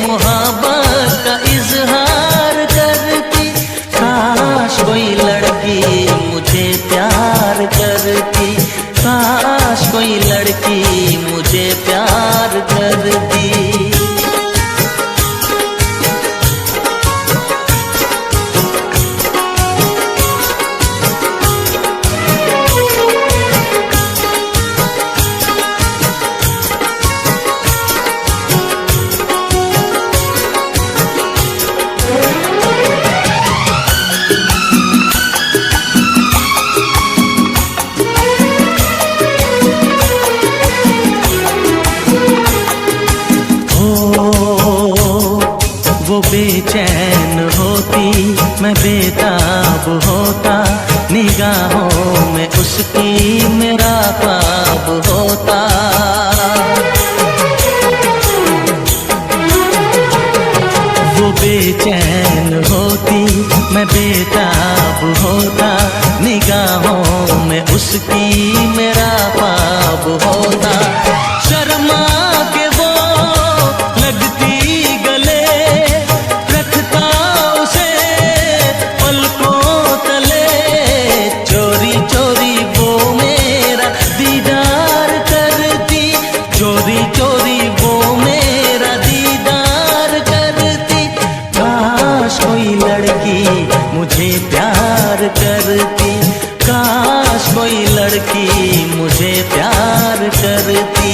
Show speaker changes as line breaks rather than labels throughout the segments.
मोहब्बत का इजहार करती। काश कोई लड़की मुझे प्यार करती, काश कोई लड़की मुझे प्यार करती। बेचैन होती मैं बेताब होता, निगाहों में उसकी मेरा ख्वाब होता। वो बेचैन होती मैं बेताब होता, निगाहों में उसकी मेरा ख्वाब होता। शर्मा के वो लगती गले, रखता उसे पलकों तले, चोरी चोरी वो मेरा दीदार करती, चोरी चोरी वो मेरा दीदार करती। काश कोई लड़की मुझे प्यार करती, काश कोई लड़की मुझे प्यार करती।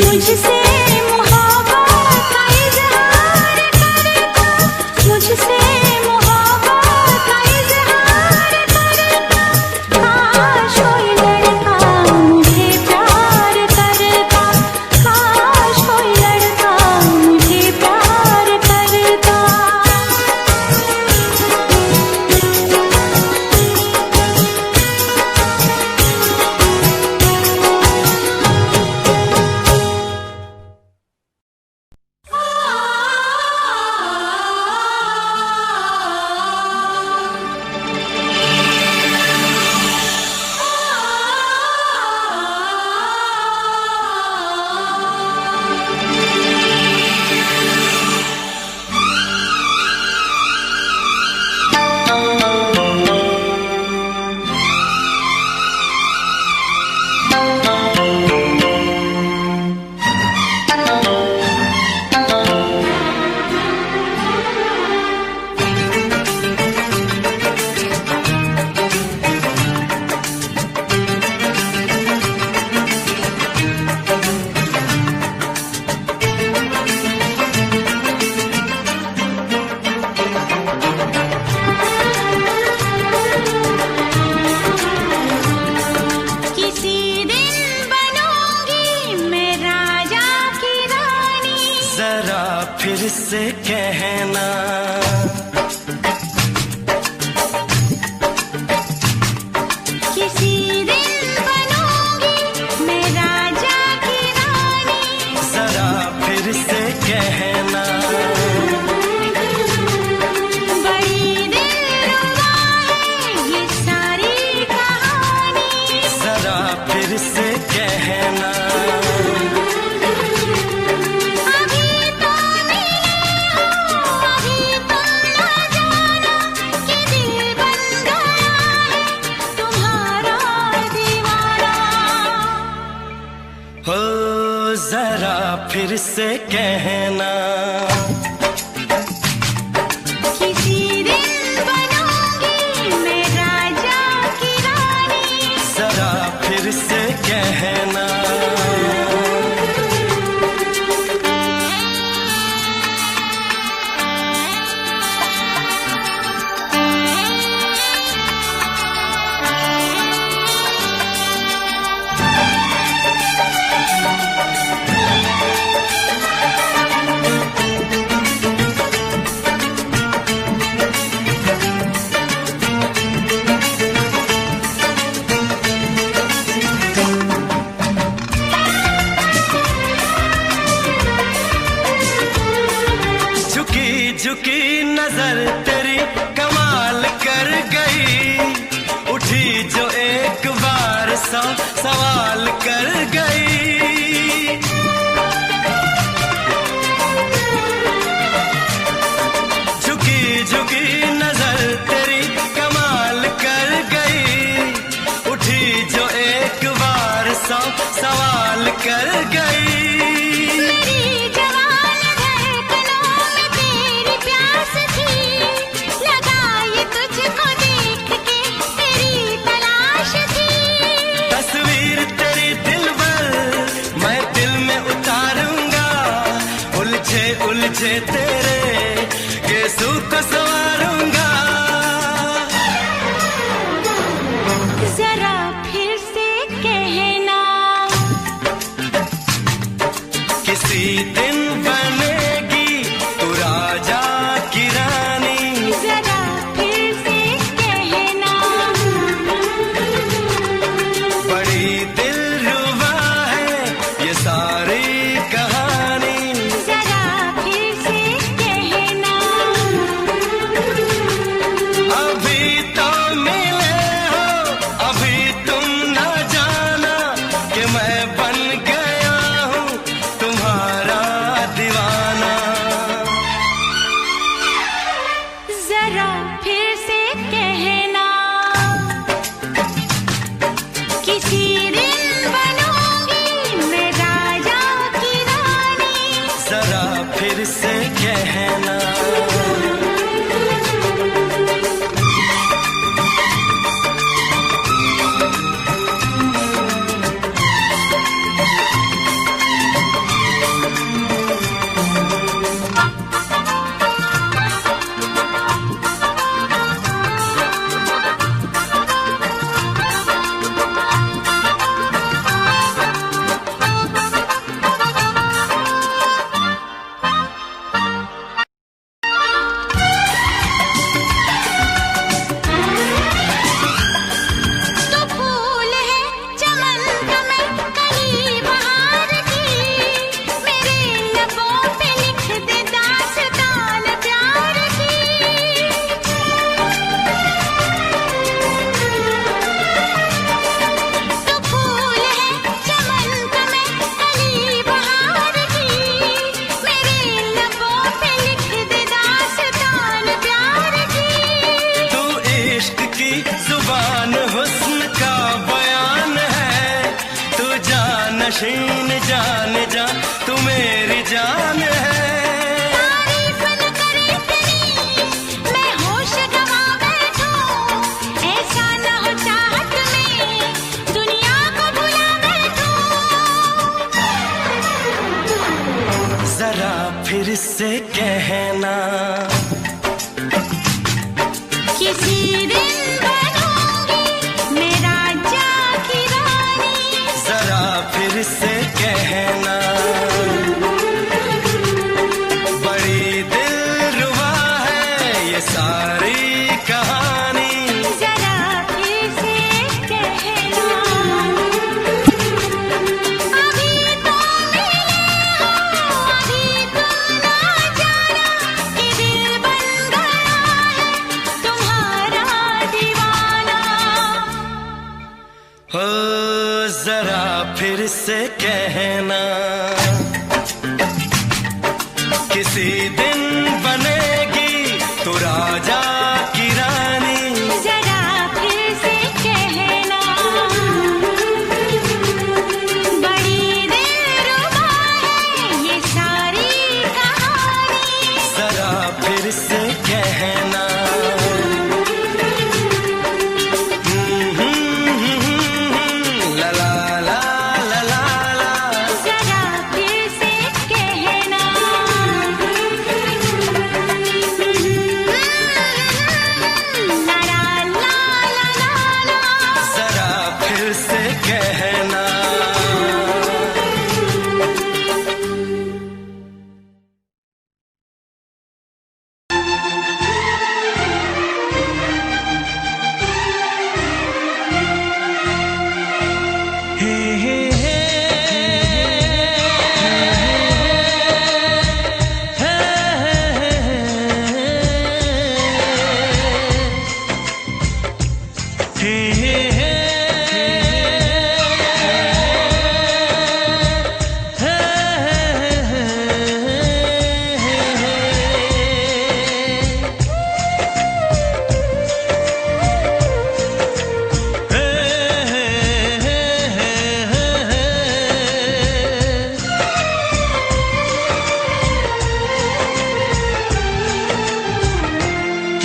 मुझसे मोहब्बत का इजहार करता, मुझसे मोहब्बत का इजहार करता। काश कोई लड़का मुझे प्यार करता, काश कोई लड़का मुझे प्यार करता।
फिर से कहना,
किसी दिन बनूंगी मैं राजा की रानी।
जरा फिर से कहना,
बड़ी दिलरुबा है ये सारी कहानी।
जरा फिर से कहना, जरा फिर से कहना,
किसी दिन बनूंगी मैं राजा की रानी।
जरा फिर से कहना। झुकी नजर तेरी कमाल कर गई, उठी जो एक बार सवाल कर गई। कर गई।
मेरी जवान धड़कनों में तेरी प्यास थी, लगा ये तुझको देख के तेरी तलाश थी।
तस्वीर तेरी दिल भर मैं दिल में उतारूंगा, उलझे उलझे तेरे गेसू को संवारूंगा।
जरा फिर से कहना,
किसी दिन बनेगी तू राजा की रानी।
जरा फिर से कहना,
बड़ी दिलरुबा है ये सारी कहानी।
जरा फिर से कहना,
अभी तो मिले हो, अभी तुम न जाना कि मैं बन गया हूँ तुम्हारा दीवाना।
जरा फिर से कहना, किसी दिन बनूंगी मैं राजा की रानी।
जरा फिर से कहना,
तो फूल है चमन का मैं कली बहार की, मेरे लबों पे लिख दे दास्तान प्यार की। तो फूल है चमन का मैं कली बहार की, मेरे लबों पे लिख दे दास्तान प्यार की।
तू इश्क की जुबान हुस्न का बयान है, तू जानशीन जान जा तू मेरी जान है।
तारीफ न करे तेरी मैं होश गवा बैठूं, ऐसा न हो चाहत में दुनिया को भुला बैठूं।
जरा फिर से कहना,
किसी दिन बनूंगी मैं राजा की रानी।
जरा फिर से कहना, बड़ी दिलरुबा है ये सारी कहानी।
जरा फिर से कहना, अभी तो मिले हो, अभी तुम ना जाना कि दिल बन गया है तुम्हारा दीवाना।
हो जरा फिर से कहना, किसी दिन बनेगी तू राजा की रानी।
जरा फिर से कहना, बड़ी दिलरुबा है ये सारी कहानी।
जरा फिर से कहना, ला ला ला ला ला ला।
जरा फिर से कहना,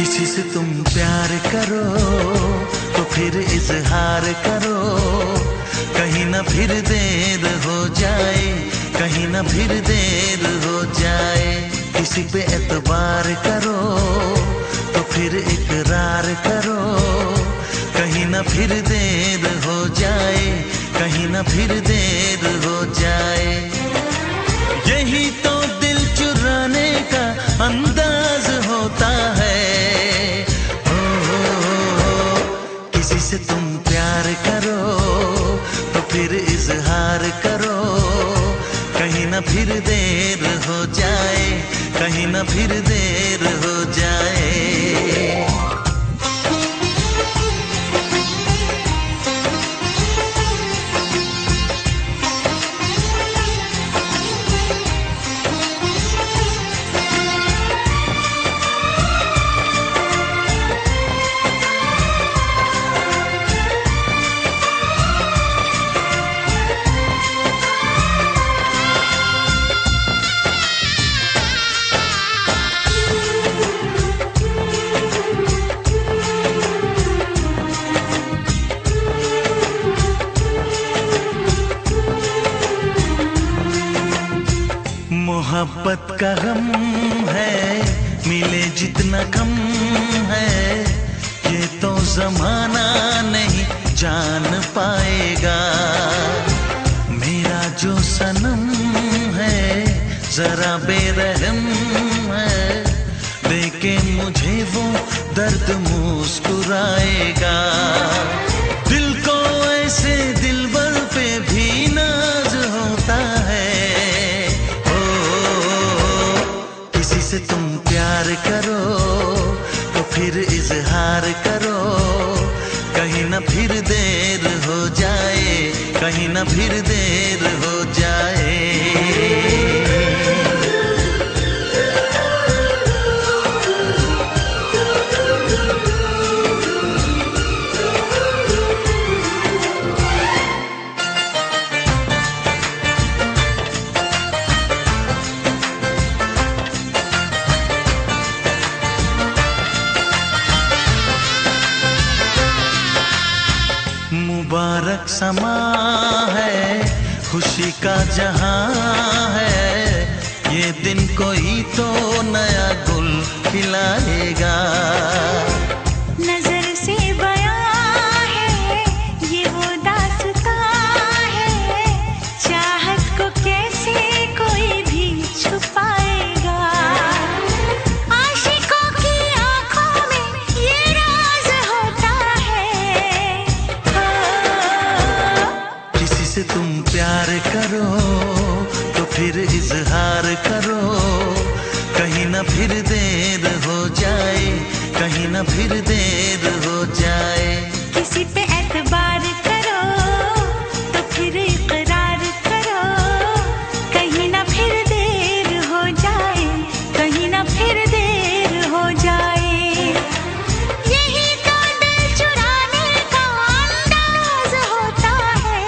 किसी से तुम प्यार करो तो फिर इजहार करो, कहीं ना फिर देर हो जाए, कहीं ना फिर देर हो जाए। किसी पे एतबार करो तो फिर इकरार करो, कहीं ना फिर देर हो जाए, कहीं ना फिर देर हो जाए। यही तो दिल चुराने का अंदाज होता है। किसी से तुम प्यार करो तो फिर इजहार करो, कहीं ना फिर देर हो जाए, कहीं ना फिर देर हो जाए। मोहब्बत का गम है, मिले जितना कम है, ये तो जमाना नहीं जान पाएगा। मेरा जो सनम है जरा बेरहम है, देखे मुझे वो दर्द मुस्कुराएगा। दिल को ऐसे दिलबर पे भी नाज होता है। से तुम प्यार करो तो फिर इजहार करो, कहीं ना फिर देर हो जाए, कहीं ना फिर देर हो जाए। मुबारक समा है, खुशी का जहां है, ये दिन कोई तो नया गुल खिलाएगा।
नजर से बयां है ये वो दास्तां है, चाहत को कैसे कोई भी छुपाएगा। आशिकों की आंखों में ये राज होता है।
किसी से तुम प्यार करो तो फिर इजहार करो, कहीं ना फिर देर हो जाए, कहीं ना फिर देर हो जाए।
किसी पे एतबार करो तो फिर इकरार करो, कहीं ना फिर देर हो जाए, कहीं ना फिर देर हो जाए। यही तो दिल चुराने का अंदाज होता है।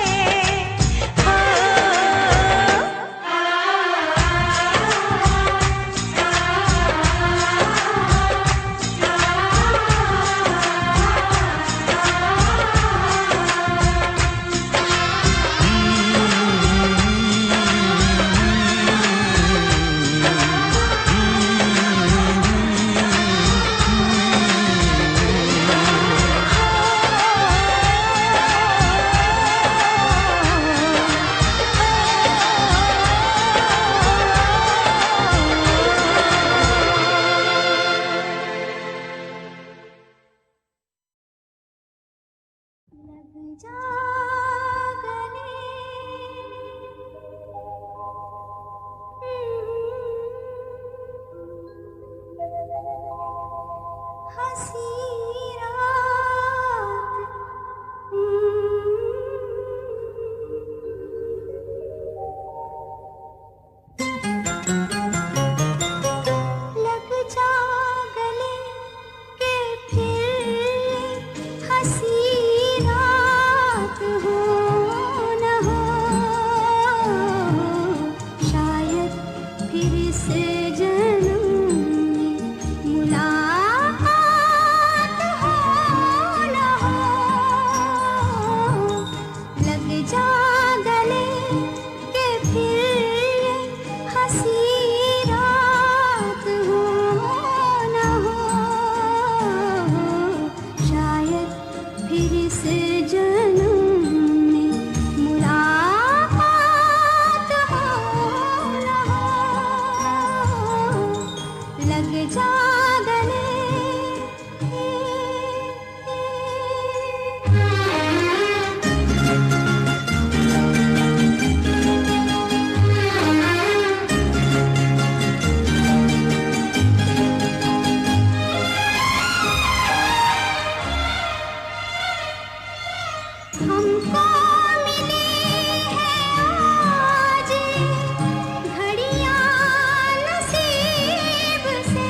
फिर से जन्म में मुलाकात
लग जा गले। हमको मिली है आज घड़ियां नसीब से,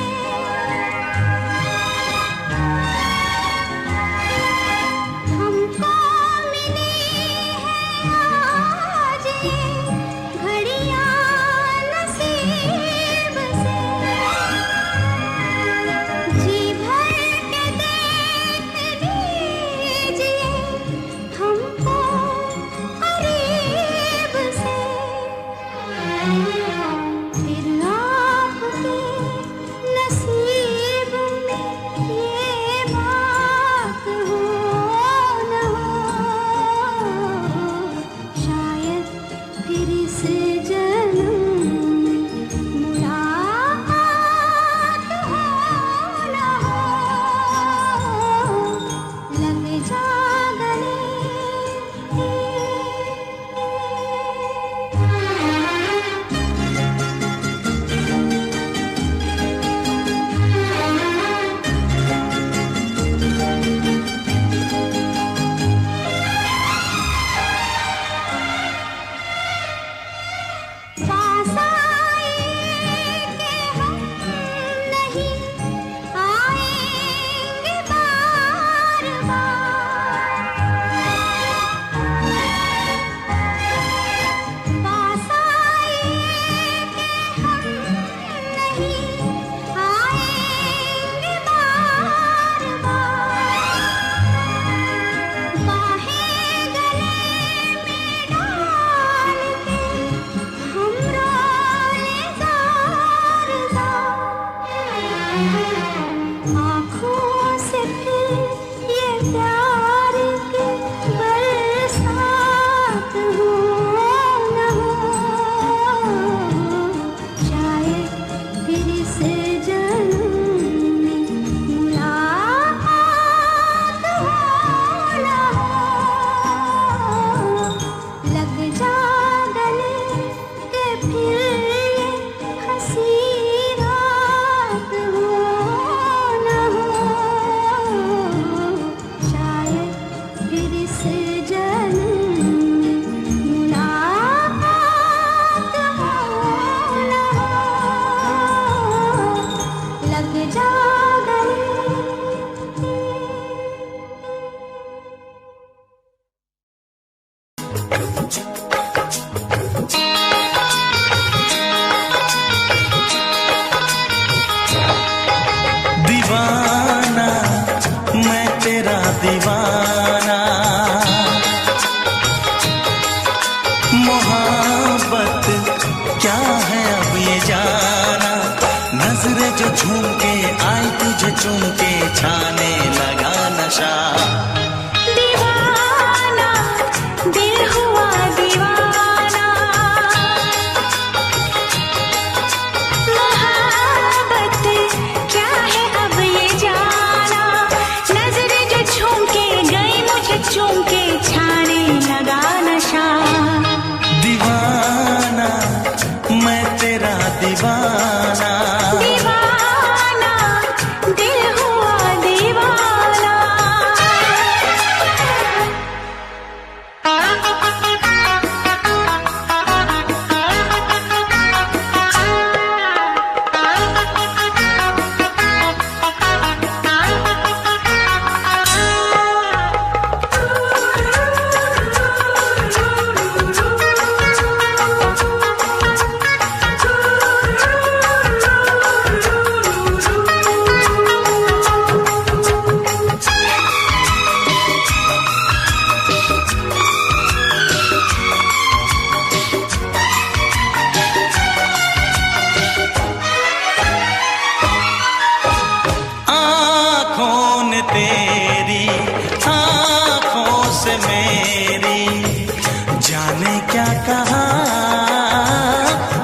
हमको मिली है आज घड़ियां नसीब से। जी भर के देख लीजिए हमको करीब से, फिर आपके नसीब में ये बात हो न हो, शायद फिर इस जन्म में मुलाकात हो न हो। लग जा गले। पास आए कि हम नहीं आएंगे बार बार, पास आए कि हम नहीं आएंगे बार बार, बाहें गले में डाल के हम रोले ज़ार ज़ार, आँखों से फिर ये प्यार की बरसात हो न हो, शायद फिर इस जन्म में मुलाकात हो न हो। लग जा गले के फिर ये हंसी रात हो न हो, शायद फिर इस जन्म में मुलाकात हो न हो। लग जा गले।
दीवाना मैं तेरा दीवाना, मोहब्बत क्या है अब ये जाना, नजरें जो झूम के आई तुझे चूम के छाने लगा नशा।
दीवाना दिल हुआ दीवाना, मोहब्बत क्या है अब ये जाना, नजरें जो झूम के गई मुझे चूम के छाने लगा नशा।
दीवाना मैं तेरा दीवाना,
दीवाना दिल हुआ दीवाना।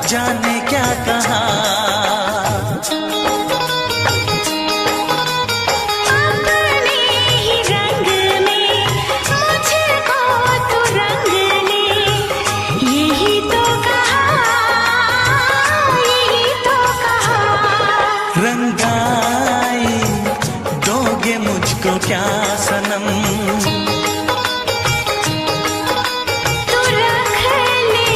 जाने क्या कहा जुदाई दोगे मुझको क्या सनम।
तू रख ले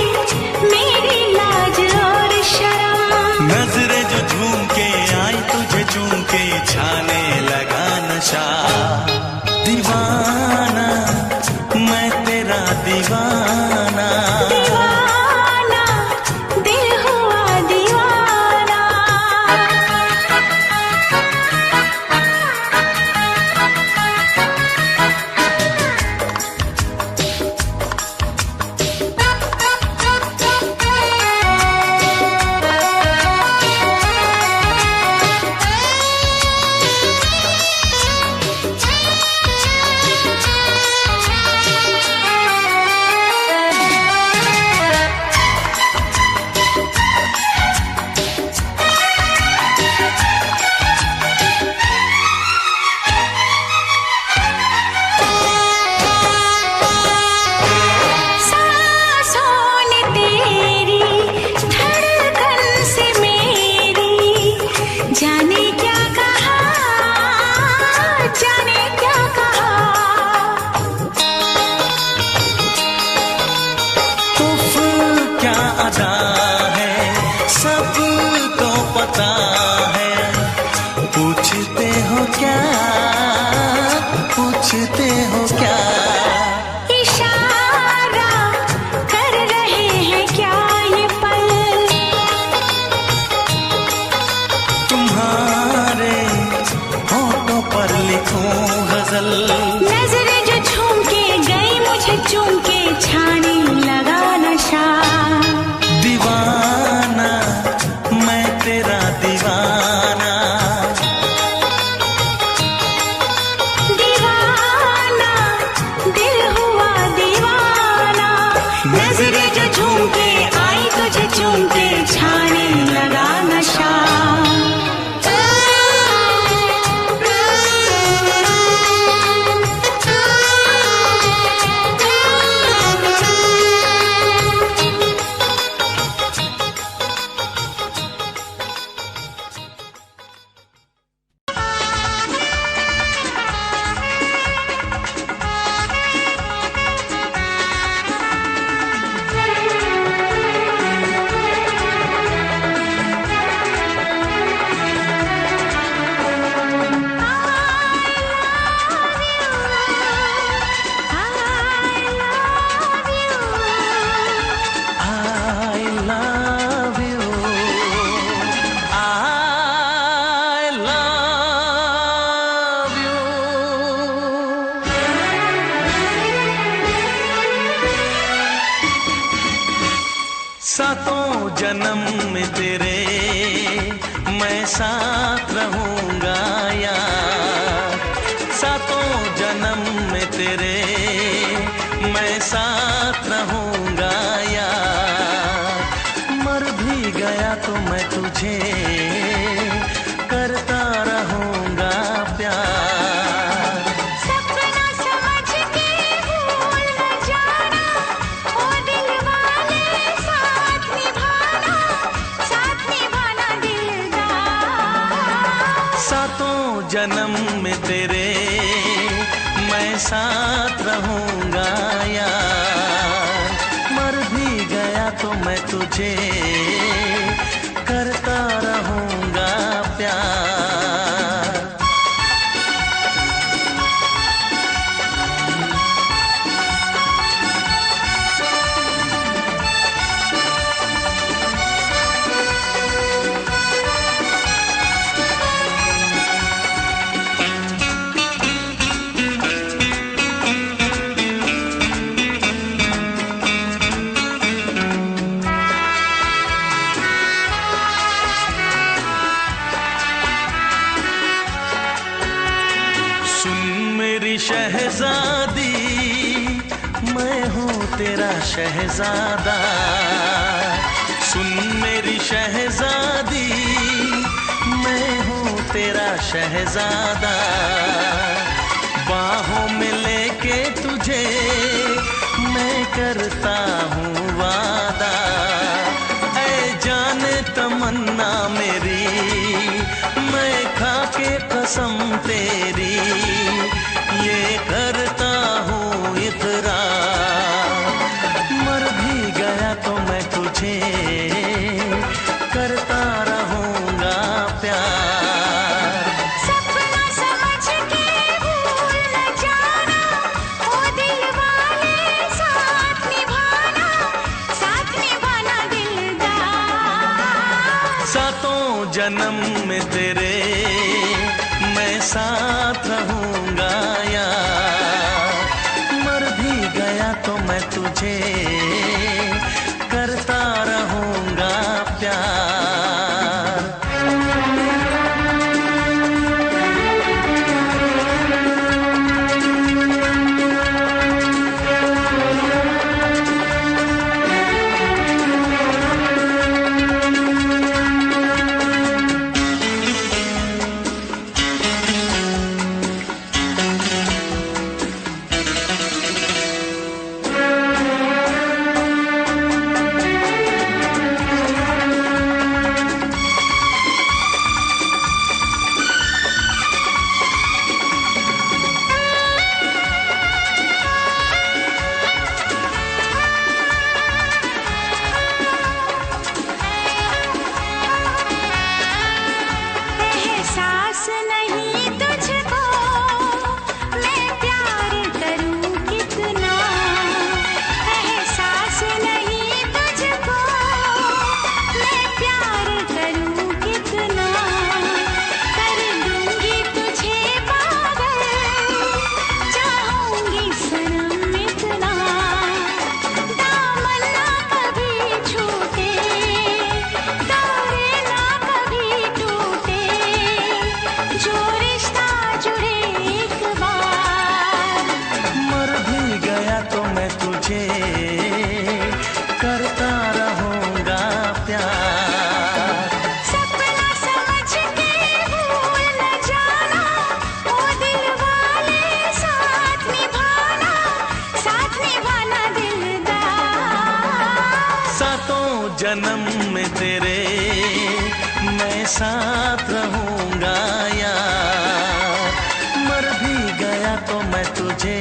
मेरी लाज और शर्म।
नजरें जो झूम के आई तुझे चूम के छाने लगा नशा। दीवाना मैं तेरा दीवाना।
दीवाना दिल हुआ दीवाना। जाने क्या कहा, जाने क्या कहा।
उफ क्या अदा है सबको पता है। पूछते हो क्या, पूछते हो क्या।
इशारा कर रहे हैं क्या ये पल।
तुम्हारे होठों पर लिखूं गजल।
नजरें जो झूम के गई मुझे चूम के छाने लगा नशा।
दीवाना मैं तेरा दीवाना।
दीवाना दिल हुआ दीवाना। नजरें जो झूम के आई तुझे चूम के छाने लगा नशा।
सातों जन्म में तेरे मैं साथ रहूंगा यार। सातों जन्म में तेरे मैं साथ रहूंगा यार। मर भी गया तो मैं तुझे करता रहूंगा प्यार।
सपना समझ के भूल न जाना ओ दिल वाले। साथ निभाना दिलदार।
सातों जन्म में तेरे मैं साथ रहूंगा यार। मर भी गया तो मैं तुझे करता रहूंगा प्यार। शहजादी मैं हूँ तेरा शहजादा। सुन मेरी शहजादी मैं हूँ तेरा शहजादा। बाहों में लेके तुझे मैं करता हूँ वादा। ऐ जाने तमन्ना मेरी मैं कसम तेरी ये करता हूँ इकरार, मर भी गया तो मैं तुझे करता रहूँगा प्यार।
सपना समझ के भूल न जाना, ओ दिल वाले साथ निभाना दिलदार।
सातों जन्म में तेरे मैं साथ रहूँगा यार, मर भी गया तो मैं तुझे करता रहूँगा प्यार।
एहसास नहीं तुझको मैं प्यार करूं कितना, एहसास नहीं तुझको मैं प्यार करूं कितना। कर दूंगी तुझे पागल, चाहूंगी सनम इतना। दामन ना कभी छूटे, तारे ना कभी टूटे, जो रिश्ता जुड़े एक बार।
मर भी गया तो मैं तुझे करता रहूँगा प्यार।
सपना समझ के भूल न जाना, ओ दिल वाले साथ निभाना दिलदार।
सातों जन्म में तेरे मैं साथ रहूँगा यार, मर भी गया तो मैं तुझे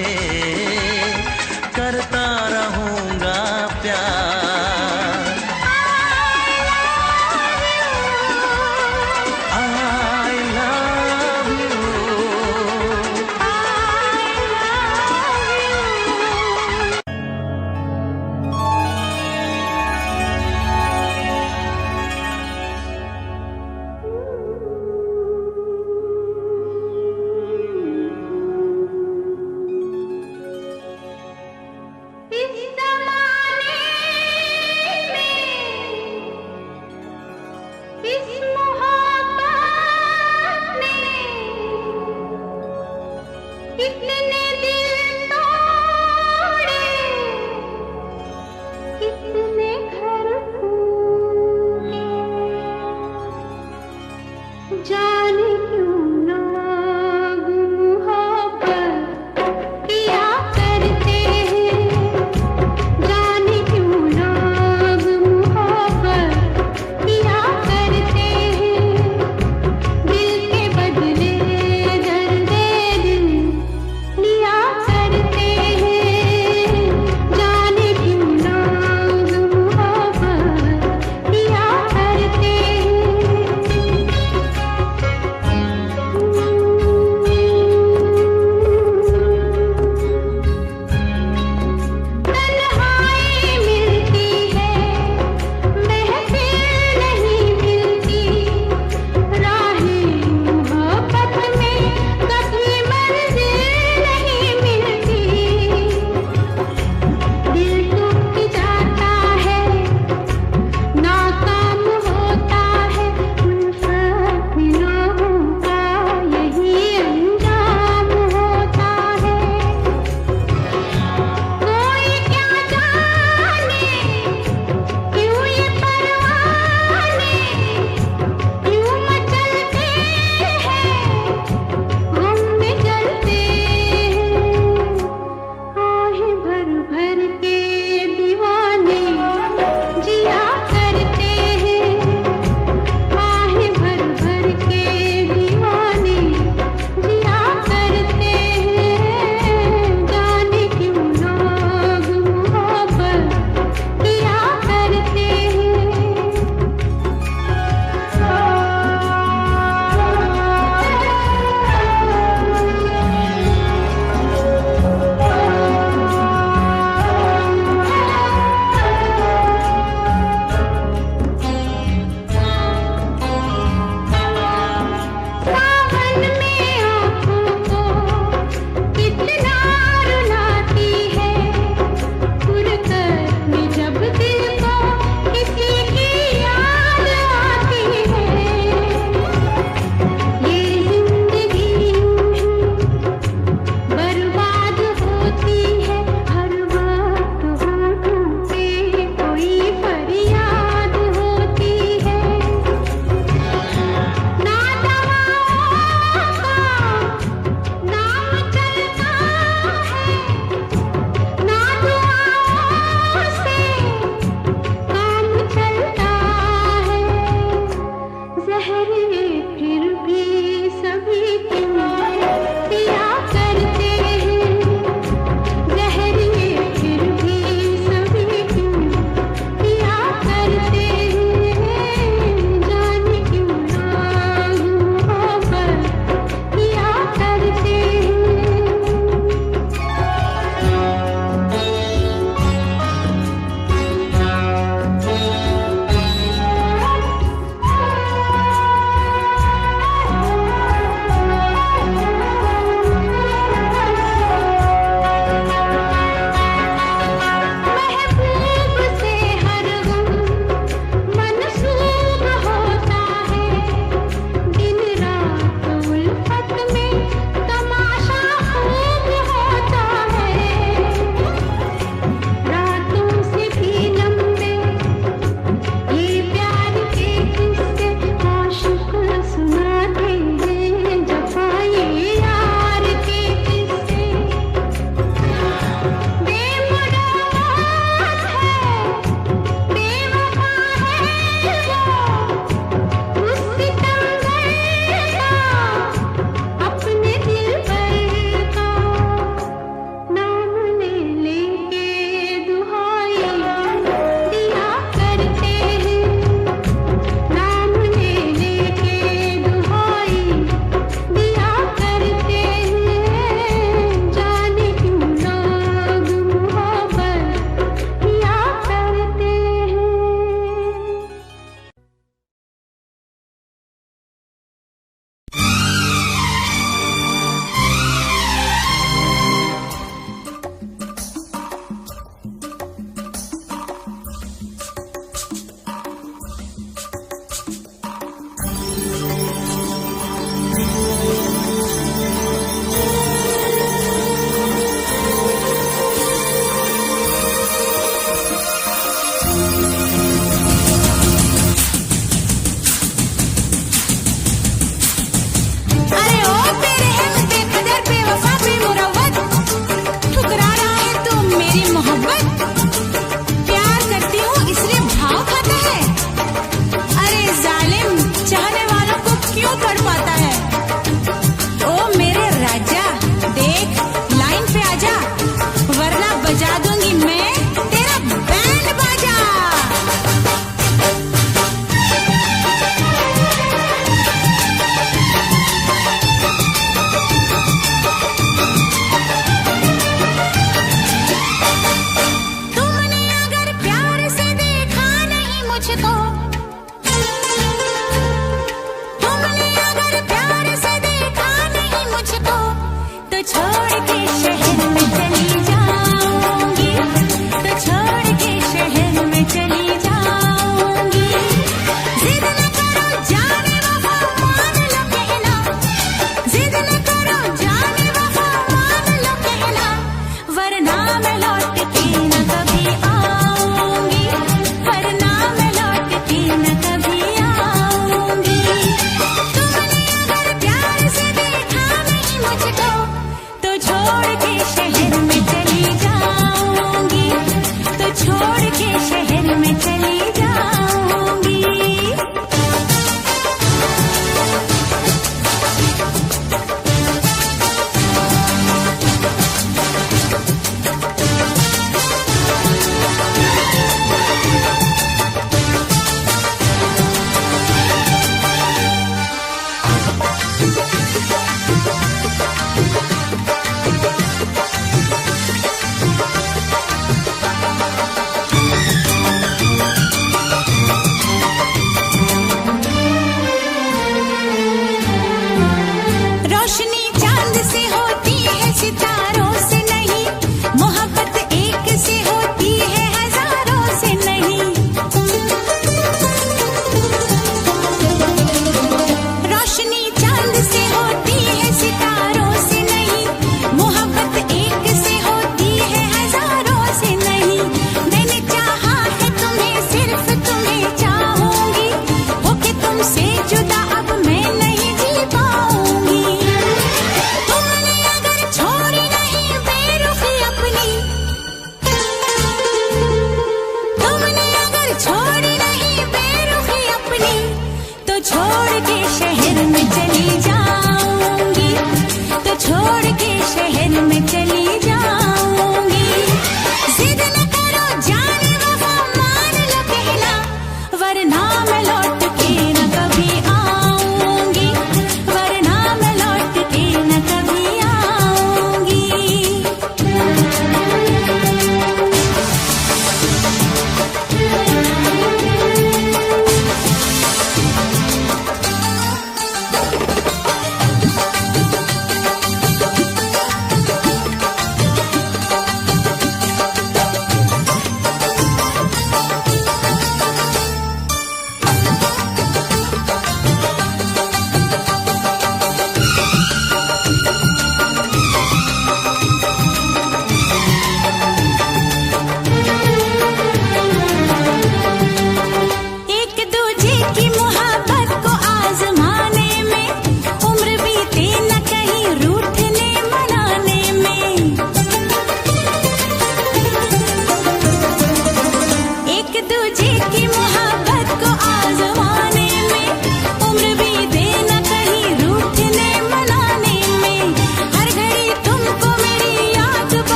करता रहूँगा प्यार। I love you।
I love you।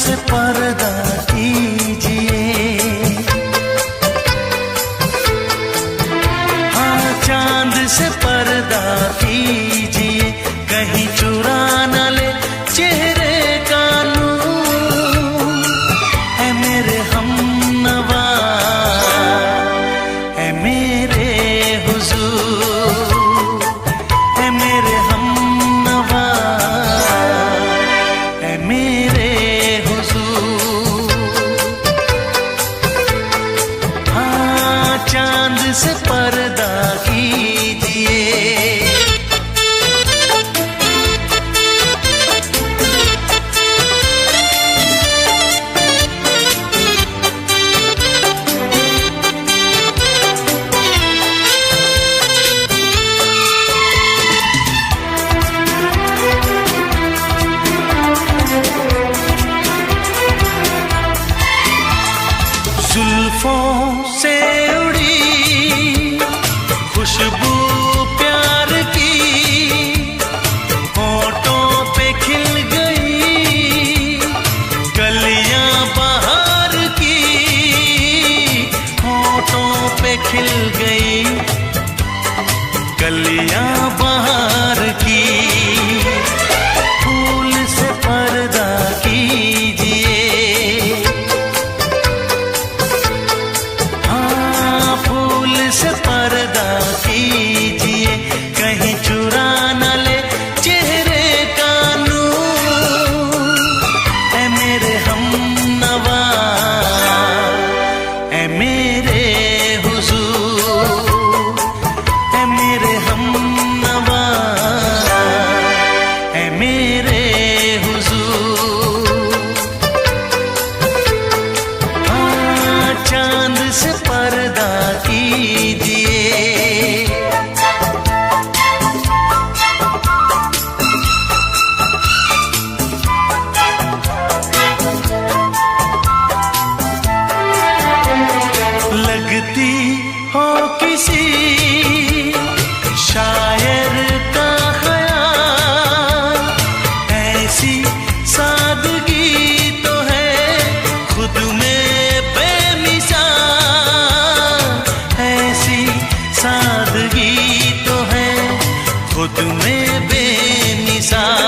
से पर्दा कीजिए, हाँ चांद से पर्दा कीजिए, कहीं चुरा न ले चेहरे का नूर। है मेरे हमनवा, है मेरे हुजूर, है मेरे हमनवा, है मेरे हुजूर। हाँ चांद से पर्दा कीजिए। जुल्फों से उड़ी खुशबू प्यार की, होठों पे खिल गई कलियां बहार की, होठों पे खिल गई कलियां बहार की। फूल से पर्दा कीजिए, से पर्दा कीजिए, कहीं चुरा न ले चेहरे का नूर। ऐ मेरे हमनवा, ऐ मेरे हुजूर, ऐ मेरे हमनवा, ऐ मेरे हुजूर। हाँ चांद से पर्दा कीजिए। लगती हो किसी शायर का ख्याल, ऐसी सादगी तो है खुद में बेमिसाल, ऐसी सादगी तो है खुद में बेमिसाल।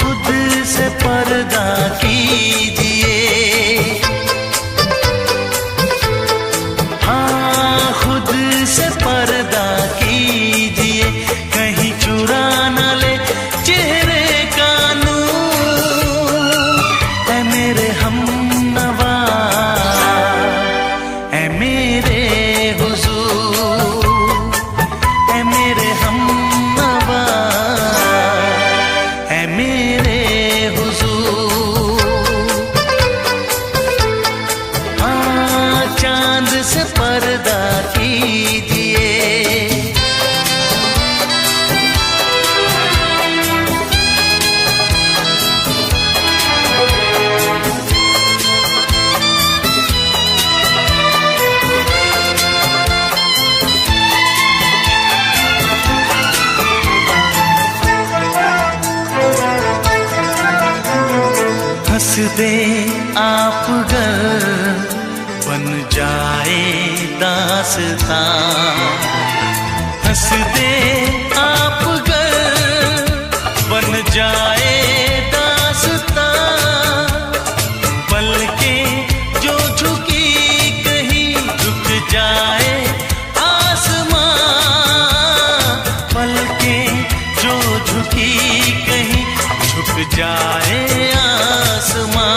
खुद से पर्दा कीजिए, हाँ खुद से पर्दा कीजिए, कहीं चुरा न ले चेहरे का नूर। ऐ मेरे हमनवा, ऐ मेरे हुजूर, ऐ मेरे हमनवा, ऐ मेरे हुजूर। हाँ चांद से पर्दा कीजिए। हंस दे आप गर बन जाए दास्तां, हंस दे आप गर बन जाए दास्तां। पलकें जो झुकी कहीं झुक जाए आसमां, पलकें जो झुकी कहीं झुक जाए आसमां।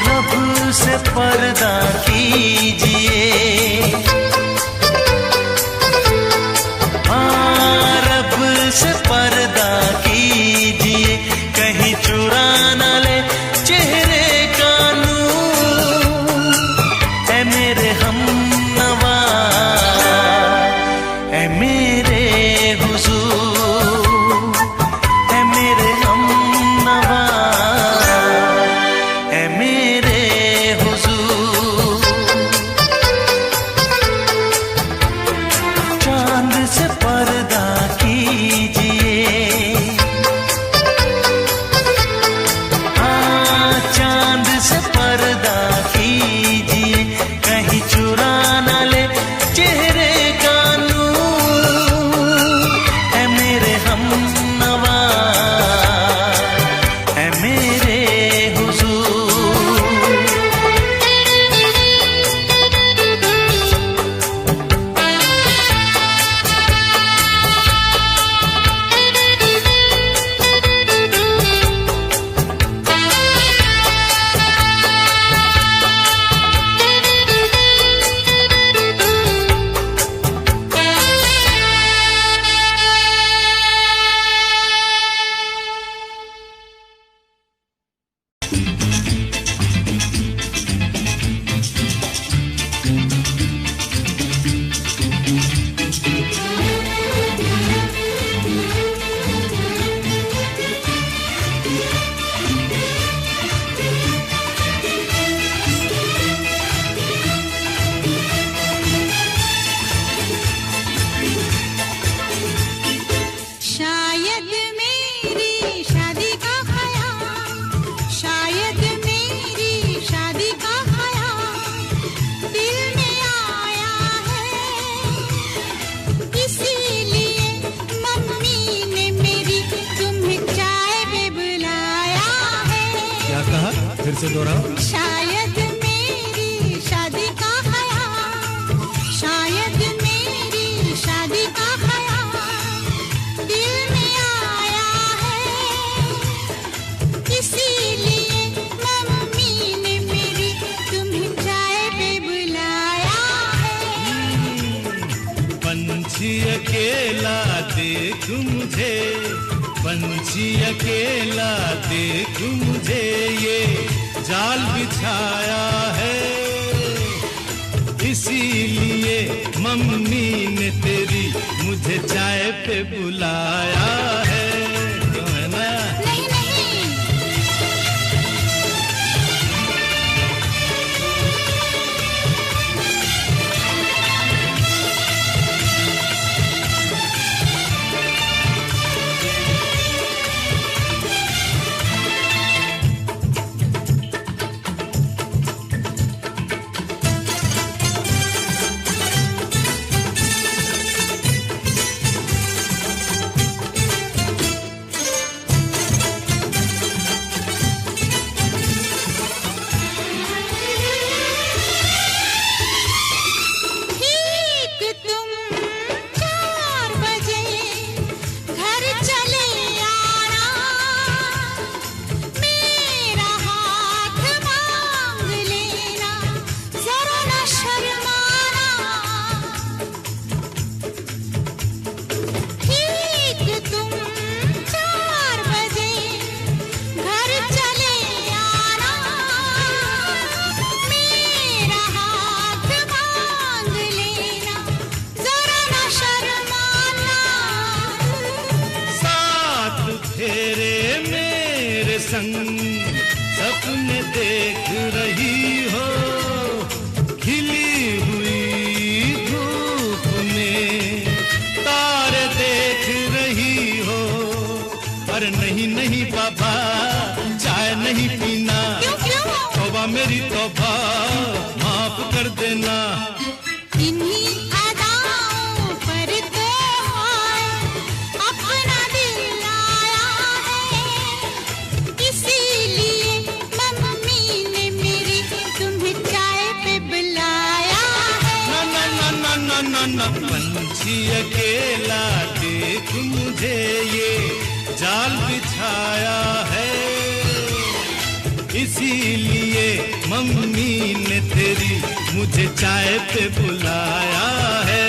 रब से पर्दा कीजिए, हाँ रब से पर्दा कीजिए, कहीं चुरा न ले चेहरे का नूर। ऐ मेरे हमनवा, ऐ मेरे हुजूर, ऐ मेरे हमनवा,
से दोहराओ।
शायद मेरी शादी का ख्याल, शायद मेरी शादी का ख्याल दिल में आया है, इसीलिए मम्मी ने मेरी तुम्हें चाय पे बुलाया है।
पंछी अकेला देख मुझे, पंछी अकेला देख मुझे, ये जाल बिछाया है, इसीलिए मम्मी ने तेरी मुझे चाय पे बुलाया है। क्यों है ना?
नहीं नहीं,
संग सपने देख रही हो, खिली हुई धूप में तारे देख रही हो। अरे नहीं नहीं बाबा, चाय नहीं पीना। तौबा मेरी तौबा, माफ कर देना।
इन्हीं अदाओं पर तो अपना दिल आया है, इसीलिए मम्मी ने मेरी तुम्हें चाय पे बुलाया है।
ना ना ना ना ना ना ना, पंछी अकेला देख मुझे, ये जाल बिछाया है, इसीलिए मम्मी ने तेरी मुझे चाय पे बुलाया है।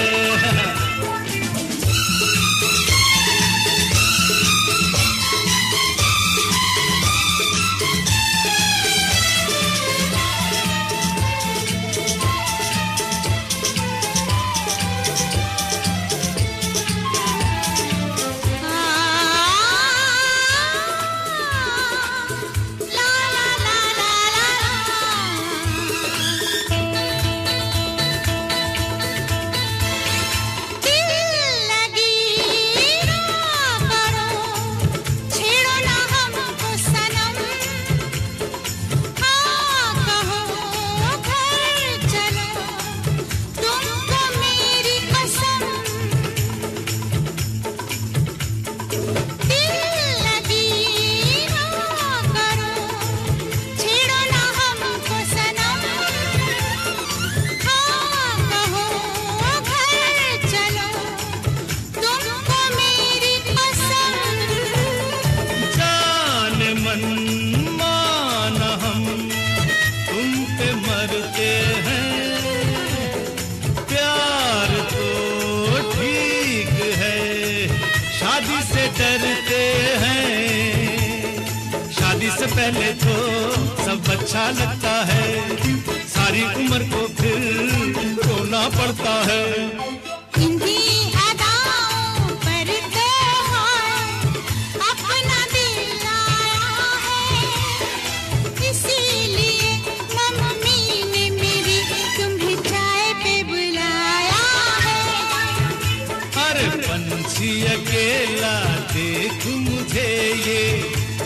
डरते हैं, शादी से पहले तो सब अच्छा लगता है, सारी उम्र को फिर रोना पड़ता है।
इन्हीं अदाओं पर तो अपना दिल आया है, इसीलिए मम्मी ने मेरी तुम्हें चाय पे बुलाया है।
अरे पंछी अकेला देख मुझे, ये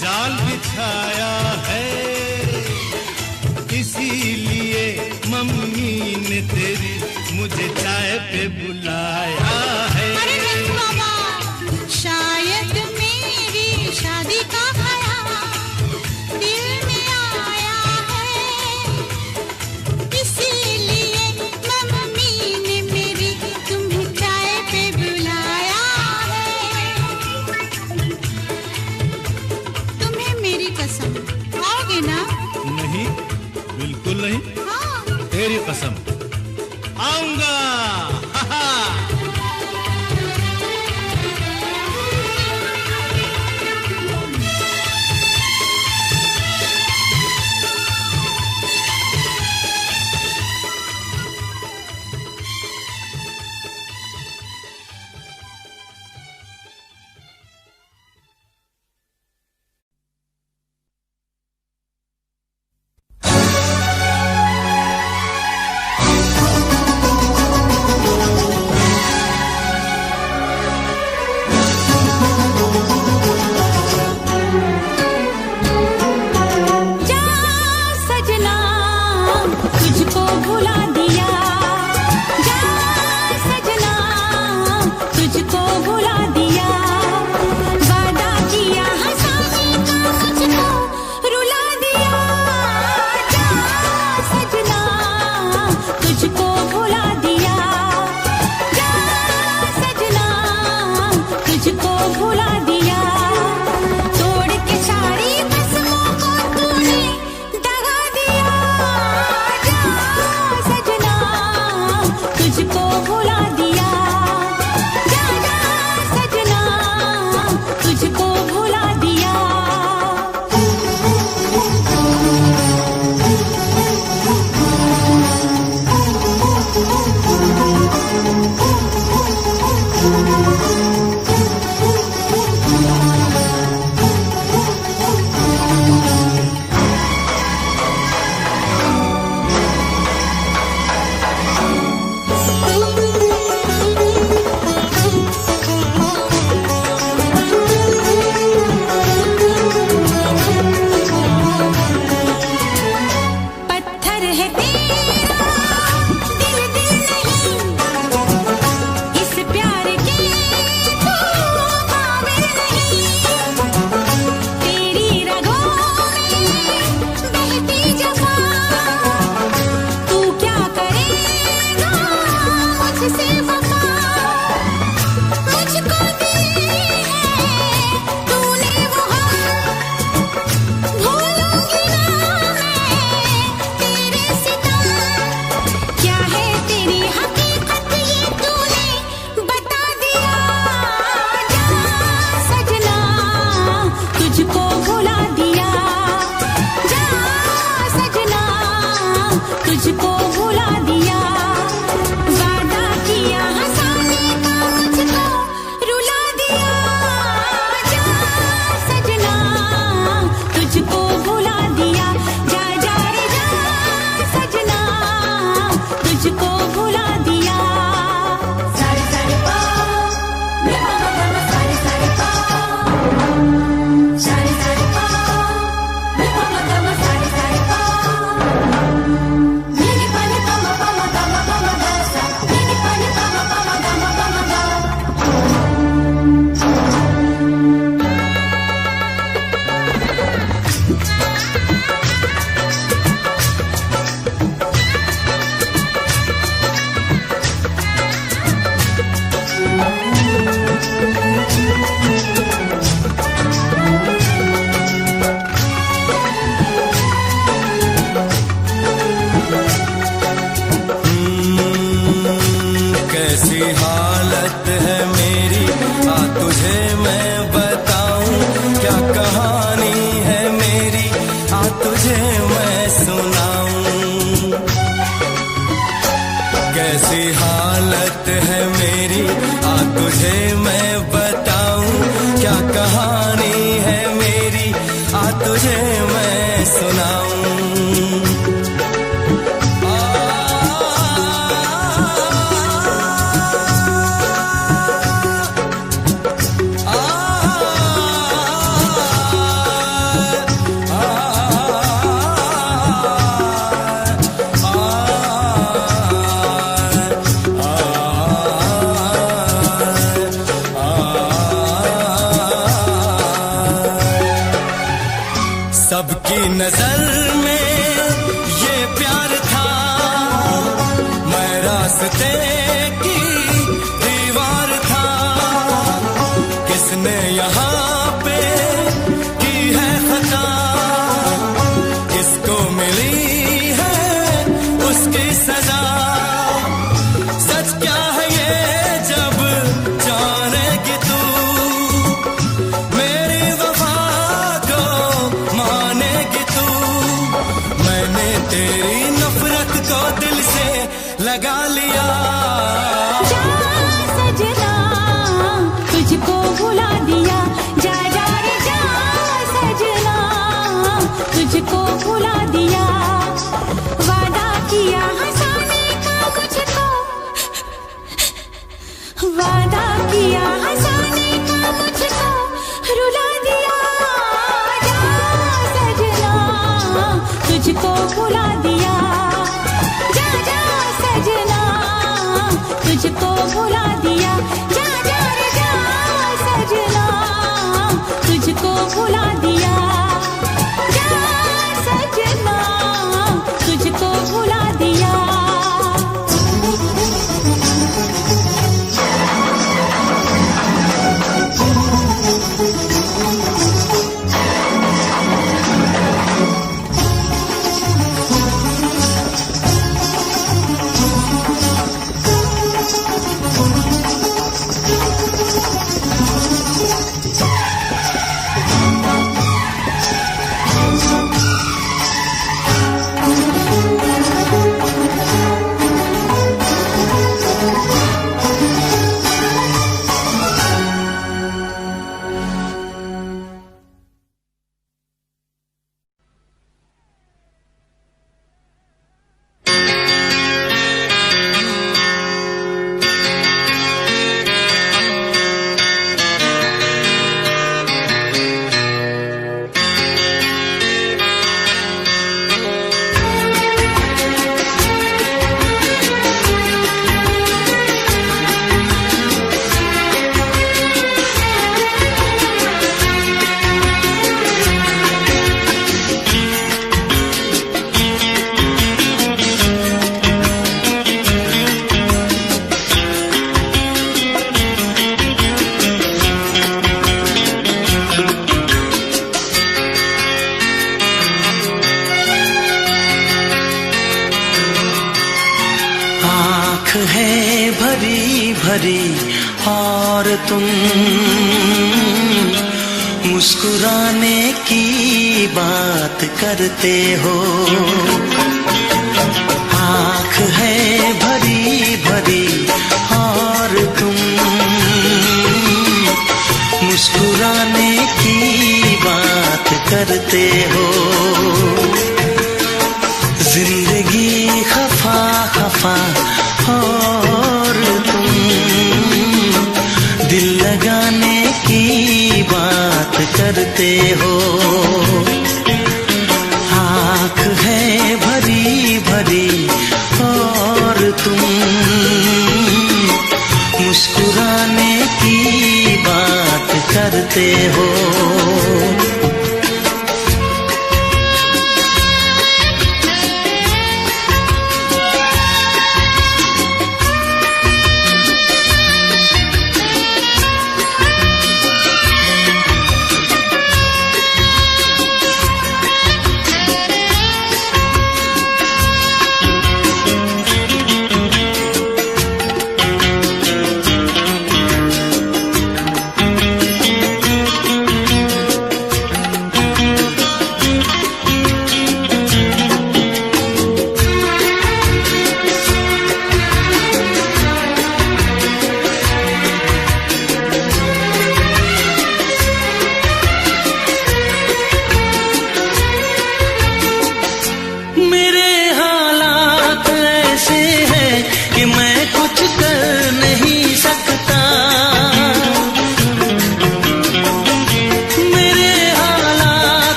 जाल बिछाया है, इसीलिए मम्मी ने तेरी मुझे चाय पे बुलाया है।
अरे नहीं बाबा, शायद मेरी शादी का ख्याल दिल में आया
कसम आऊंगा।
सबकी नजर में ये प्यार था, मैं रास्ते की दीवार था। किसने यहाँ पे की है खता, किसको मिली है उसकी सजा। भरी और तुम मुस्कुराने की बात करते हो। आँख है भरी भरी और तुम मुस्कुराने की बात करते हो। जिंदगी खफा खफा और तुम दिल लगाने की बात करते हो। आँख है भरी भरी और तुम मुस्कुराने की बात करते हो।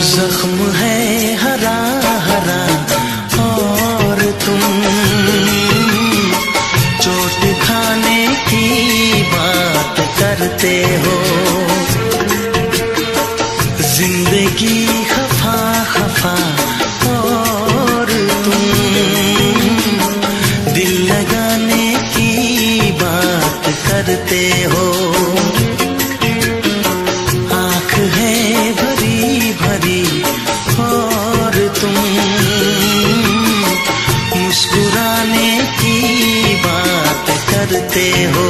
जख्म है हरा हरा और तुम चोट खाने की बात करते हो। जिंदगी खफा खफा और तुम दिल लगाने की बात करते हो। आँख है भरी भरी और तुम मुस्कुराने की बात करते हो।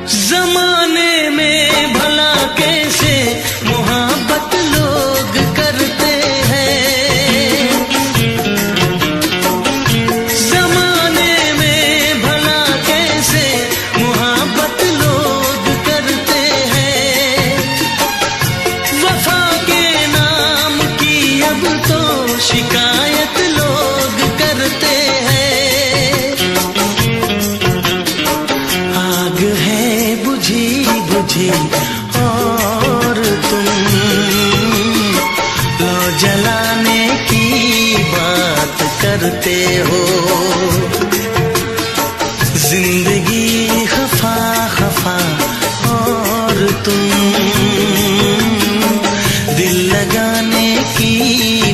जमाने में भला कैसे मोहब्बत लोग करते हैं। जमाने में भला कैसे मोहब्बत लोग करते हैं। वफा के नाम की अब तो शिकायत लोग करते हैं। आग है बुझी बुझी और तुम लो जलाने की बात करते हो। जिंदगी खफा खफा और तुम दिल लगाने की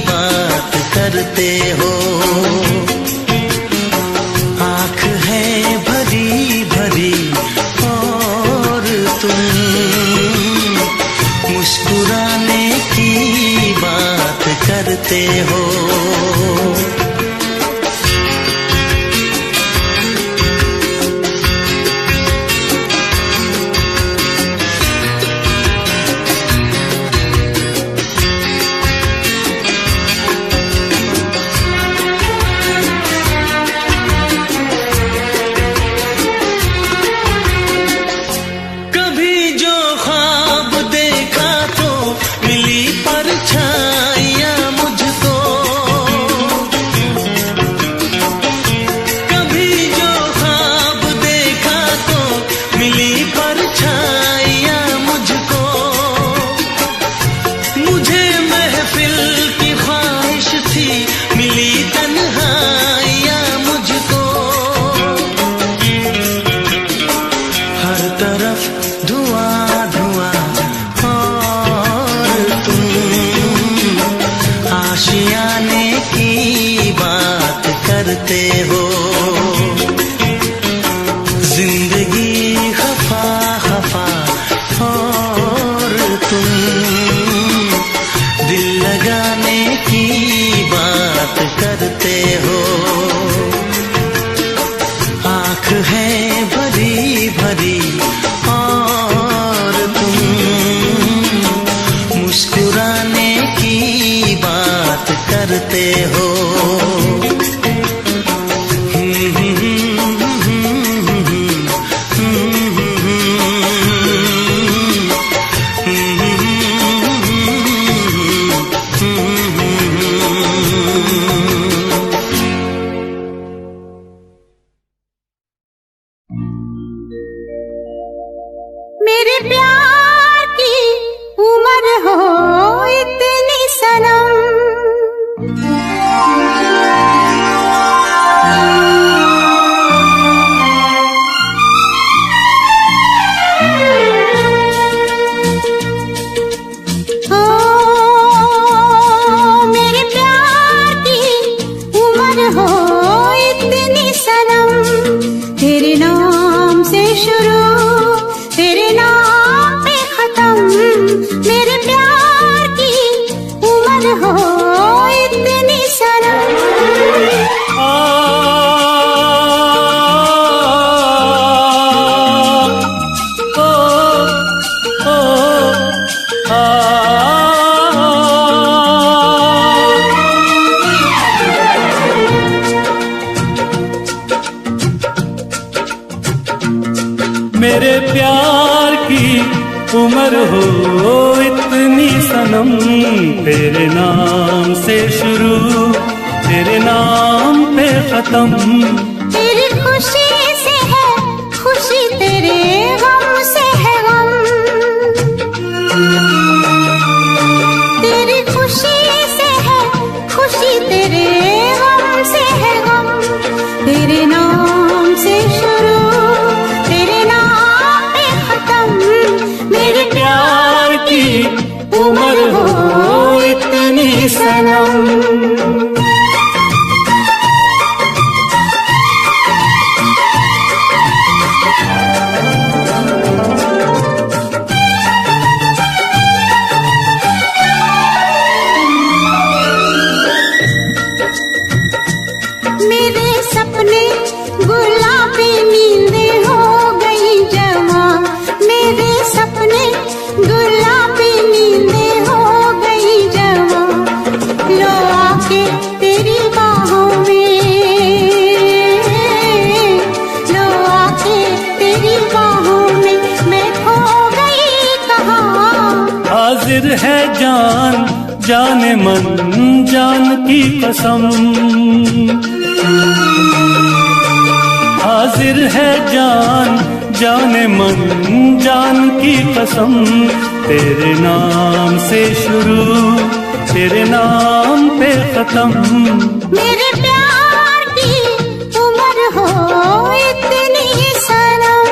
बात करते हो। आँख है भरी भरी और तुम मुस्कुराने की बात करते हो। धुआं धुआं और तुम आशियाने की बात करते हो। जिंदगी खफा खफा और तुम दिल लगाने की बात करते हो। आँख है भरी भरी और तुम मुस्कुराने की बात करते हो।
मेरे प्यार की उम्र हो इतनी सनम, ओ मेरे प्यार की उम्र हो इतनी सनम। तेरे नाम से शुरू तेरे नाम पे खत्म, मेरे प्यार की उम्र हो इतनी सनम।
मेरे प्यार की उम्र हो इतनी सनम। तेरे नाम से शुरू तेरे नाम पे खत्म।
तेरी खुशी से है खुशी, तेरे गम से है गम। तेरी खुशी से है खुशी, तेरे गम से है गम। तेरे नाम से शुरू तेरे नाम पे खत्म, मेरे
प्यार की उम्र हो इतनी सनम।
मेरे सपने गुलाबी नींदें हो गई जमा। मेरे सपने गुलाबी नींदें हो गई जमा। लो आके तेरी बाहों में, लो आके तेरी बाहों में मैं खो गई कहाँ।
हाजिर है जान जाने मन जान की कसम। हाजिर है जान जाने मन जान की कसम। तेरे नाम से शुरू तेरे नाम पे खत्म।
मेरे प्यार की उम्र हो इतनी सनम।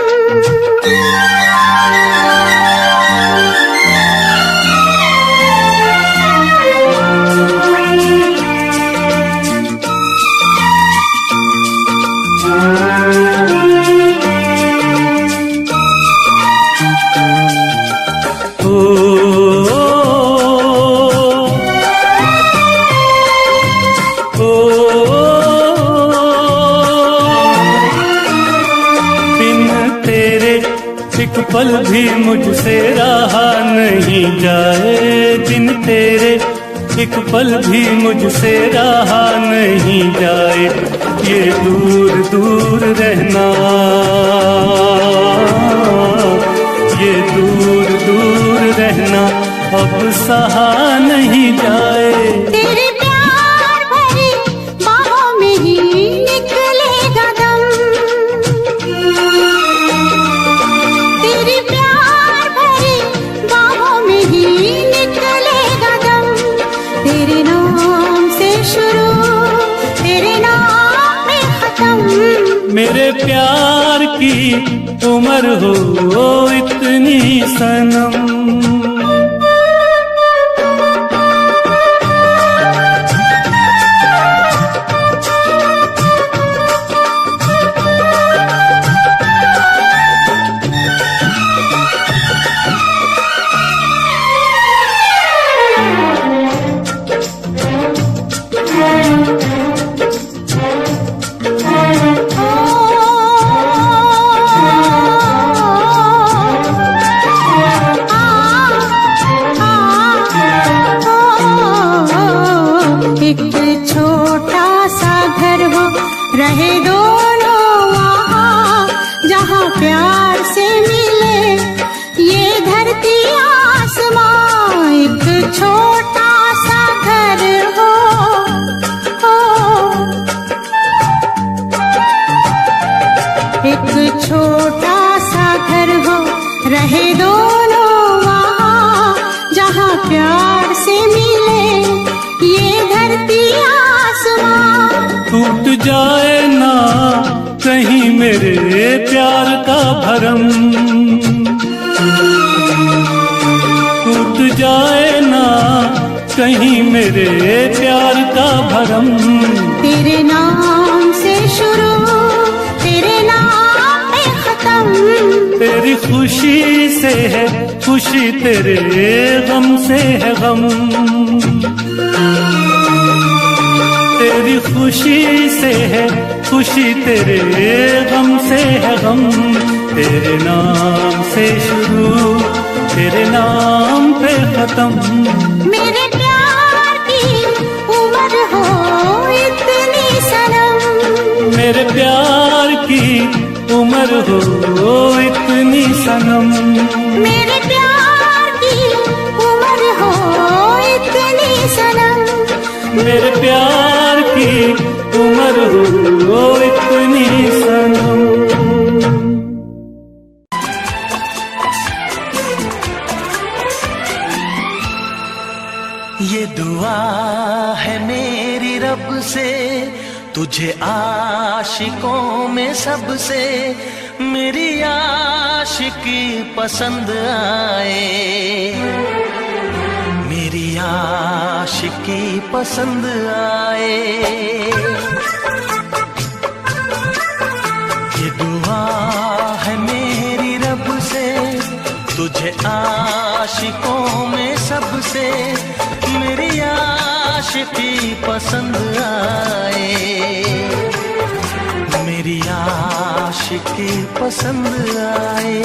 एक पल भी मुझसे रहा नहीं जाए। दिन तेरे एक पल भी मुझसे रहा नहीं जाए। ये दूर दूर रहना, ये दूर दूर रहना अब सहा नहीं जाए।
तेरे प्यार भरी बाहों में ही निकलेगा दम। तेरे प्यार भरी बाहों में ही निकलेगा दम। तेरे नाम से शुरू तेरे नाम में खत्म।
मेरे प्यार की उम्र हो इतनी सनम।
एक छोटा सा घर हो, रहे दोनों वहाँ जहाँ प्यार से मिले ये धरती आसमां। एक छोटा सा घर हो, एक छोटा सा घर हो, रहे दोनों वहाँ जहाँ प्यार से मिले ये धरती आसमां।
टूट जाए ना कहीं मेरे प्यार का भरम, टूट जाए ना कहीं मेरे प्यार का भरम।
तेरे नाम से शुरू, तेरे नाम पे खत्म।
तेरी खुशी से है खुशी, तेरे गम से है गम। तेरी खुशी से है खुशी, तेरे गम से है गम। तेरे नाम से शुरू, तेरे नाम पे खत्म।
मेरे प्यार की उम्र हो इतनी सनम।
मेरे प्यार की उम्र हो इतनी सनम।
मेरे प्यार की उम्र हो इतनी सनम।
मेरे प्यार की उम्र हो इतनी सनम।
ये दुआ है मेरी रब से, तुझे आशिकों में सबसे मेरी आशिकी पसंद आए, मेरी आशिकी पसंद आए। ये दुआ है मेरी रब से, तुझे आशिकों में सबसे मेरी आशिकी पसंद आए, मेरी आशिकी पसंद आए।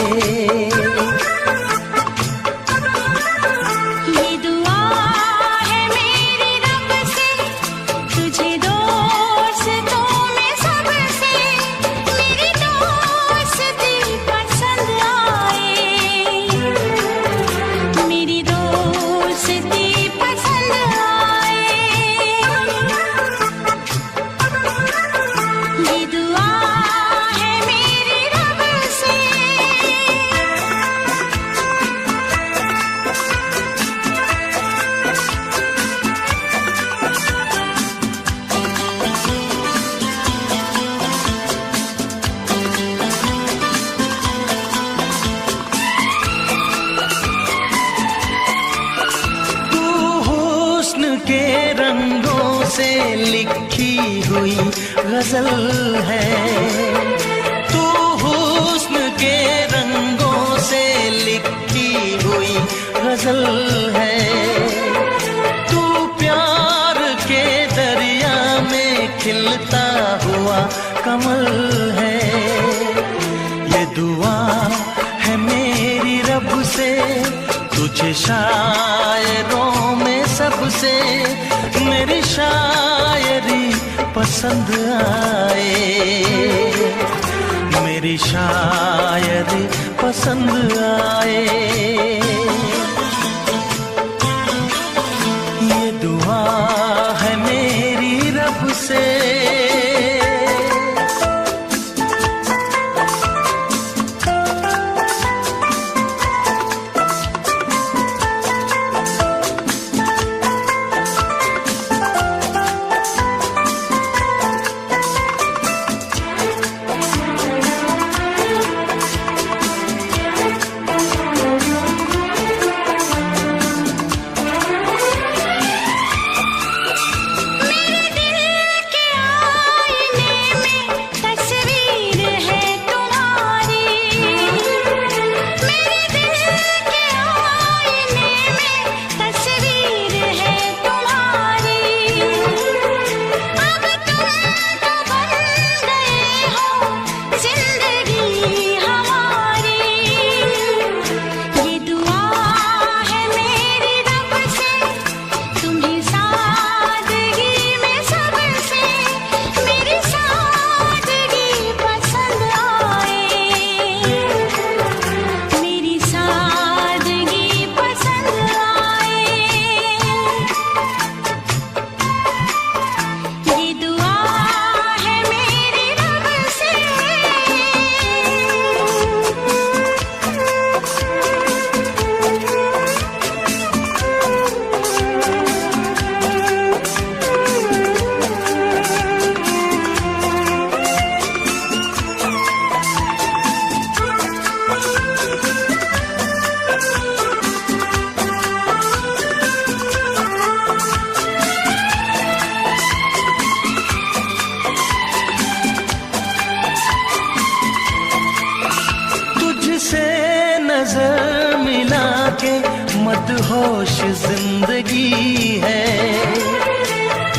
गजल है तू, हुस्न के रंगों से लिखी हुई गजल है। तू प्यार के दरिया में खिलता हुआ कमल है। ये दुआ है मेरी रब से, तुझे शायरों में सबसे मेरी शायरी पसंद आए, मेरी शायरी पसंद आए। ये दुआ है मेरी रब से। के मदहोश जिंदगी है।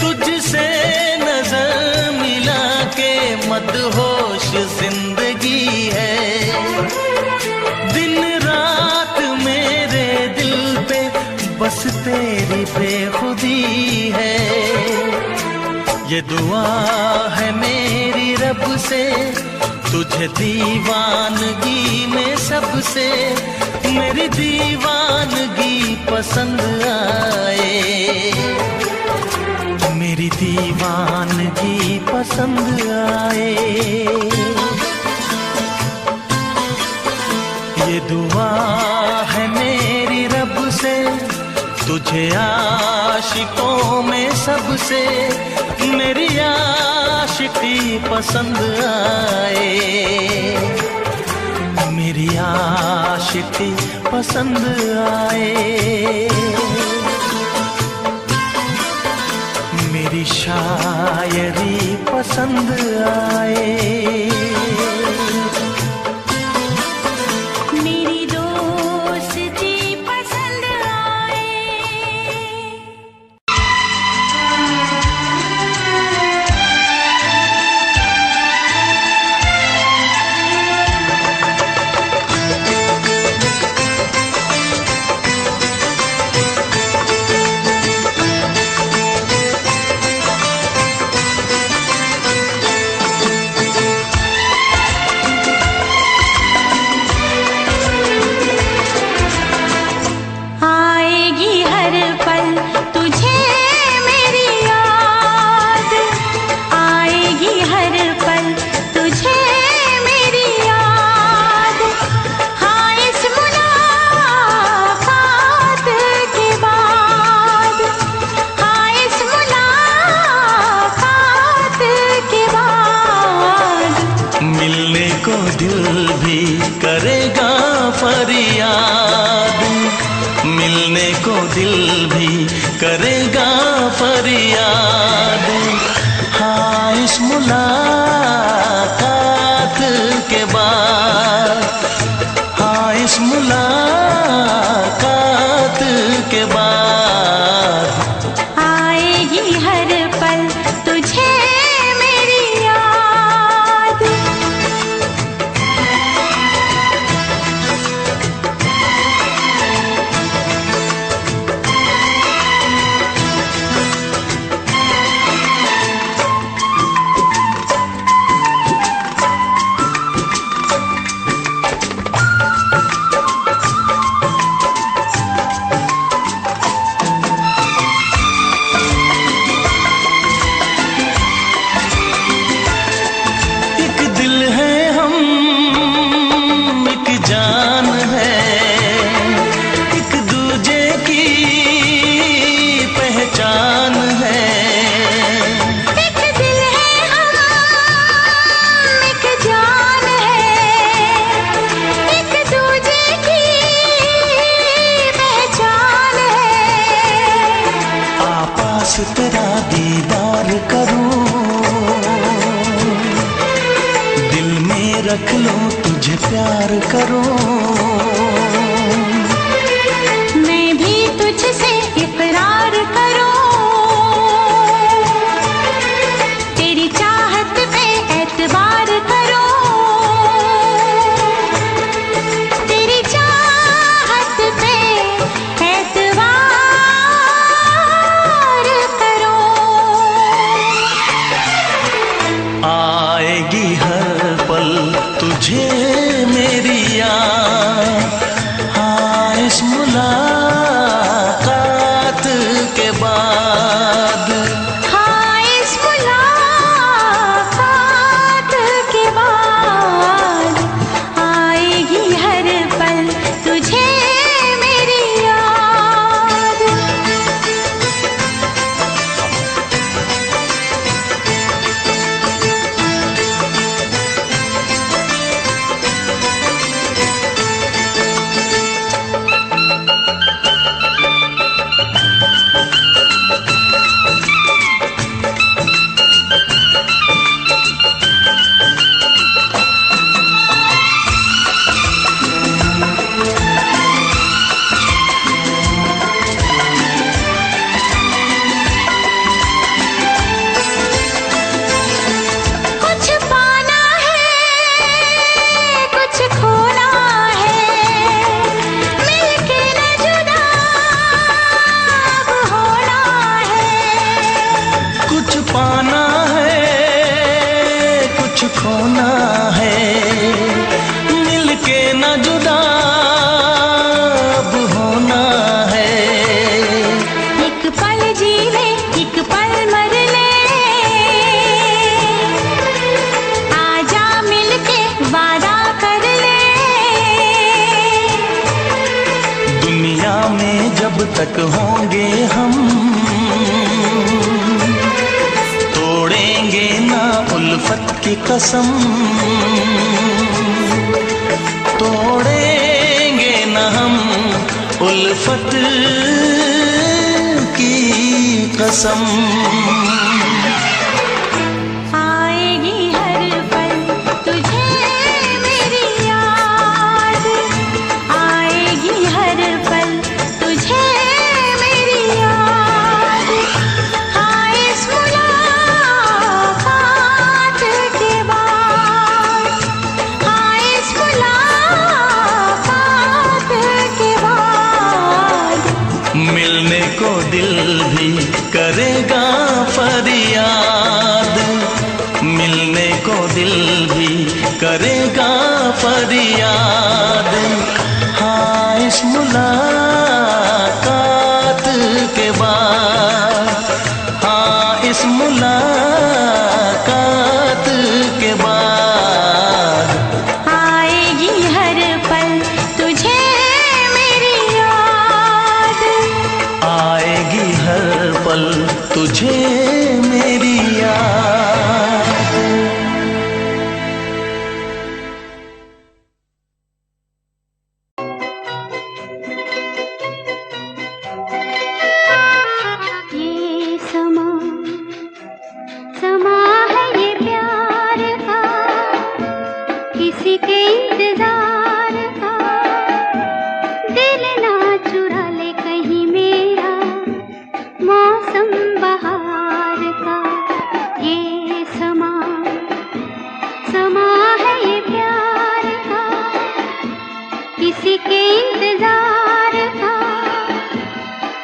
तुझसे नजर मिला के मदहोश जिंदगी है। दिन रात मेरे दिल पे बस तेरी बेखुदी है। ये दुआ है मेरी रब से, तुझे दीवानगी में सबसे मेरी दीवानगी पसंद आए। मेरी दीवानगी पसंद आए। ये दुआ है मेरी रब से, तुझे आशिकों में सबसे मेरी आशिकी पसंद आए। मेरी आशिकी पसंद आए। मेरी शायरी पसंद आए।
मेरी दोस्ती पसंद आए। आएगी हर पल तुझे मेरी याद, आएगी हर पल तुझे मेरी याद। हाँ इस मुलाकात के बाद, हाँ इस मुलाकात के बाद
मिलने को दिल भी करेगा फरियाद। मिलने को दिल भी करेगा फरियाद। हाँ इस मुलाकात के बाद, हाँ इस मुलाकात के बाद
आएगी हर पल तुझे मेरी याद।
एक दिल है हम, एक जान है, एक दूजे की पहचान है।
एक दिल है हम, एक जान है, एक दूजे की पहचान है।
आपास तेरा दीदार करूं, दिल में रख लूं तुझे प्यार करूं।
मैं भी तुझसे इकरार करूं, तेरी चाहत पे एतबार करूं। तेरी चाहत पे एतबार करूं।
आएगी हर पल तुझे मेरी याद। दुनिया में जब तक होंगे हम, तोड़ेंगे ना उल्फत की कसम, तोड़ेंगे ना हम उल्फत की कसम। मिलने को दिल भी करेगा फरियाद, मिलने को दिल भी करेगा फरियाद। हाँ इस मुलाकात के बाद, हाँ इस मुलाकात के बाद
आएगी हर पल तुझे मेरी याद,
आएगी हर पल तुझे मेरी याद।
ये समा समा है ये प्यार का, किसी के इंतजार का, दिल ना चुरा ले कहीं मेरा मौसम बहार का। ये समा समा है ये प्यार का, किसी के इंतजार का,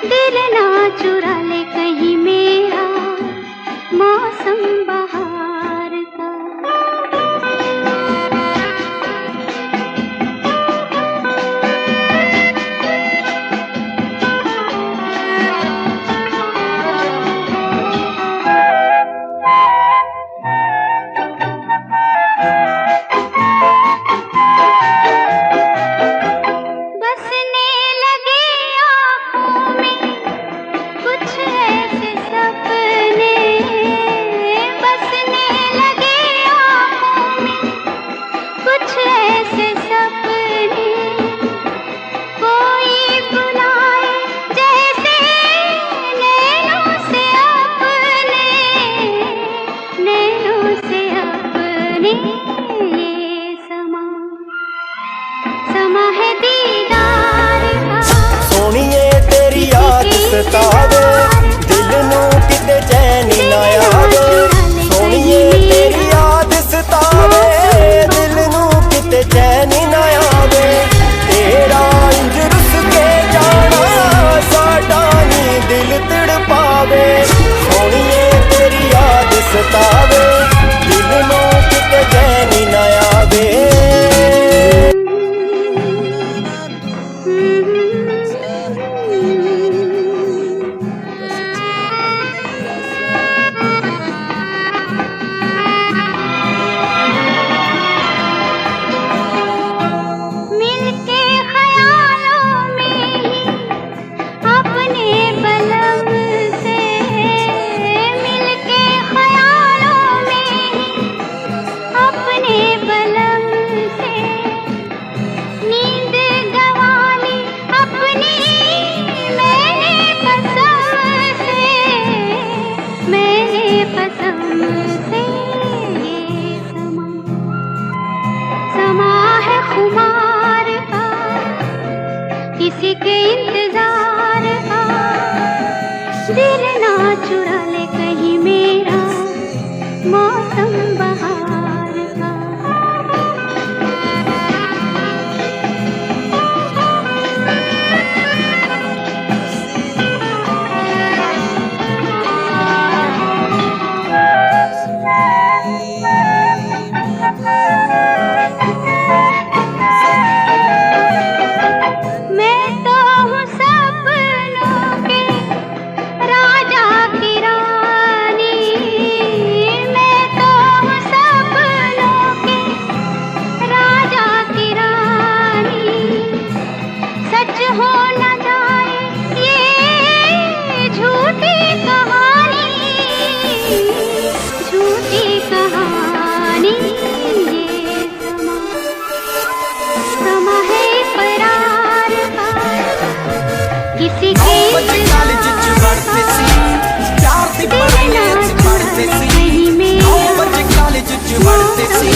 दिल ना चुरा ले कहीं मेरा मौसम बहार का। बसने लगे आँखों में कुछ ऐसे सपने, बसने लगे आँखों में कुछ ऐसे सपने, कोई बुलाए जैसे नैनों से अपने, नैनों से अपने। ये समा समा है दीदार का,
सोनिए तेरी याद सतावे, दिल नू किते चैन ना आवे। सोनिए तेरी याद सतावे, दिल नू किते चैन ना आवे। तेरा इंज रुस के जाना साडा नी दिल तड़पावे। सोनिए तेरी याद सतावे, दिल नू किते चैन ना आवे।
मिलके ख्यालों में ही अपने बलम से, मिलके ख्यालों में ही अपने बलम से, नींद गंवाली अपनी मैंने कसम से, मैंने कसम से। ये समा समा है खुमार का, किसी के इंतजार का, दिल ना चुरा ले कहीं मेरा मौसम बहार का। मैं तो हूँ
च पढ़ते सी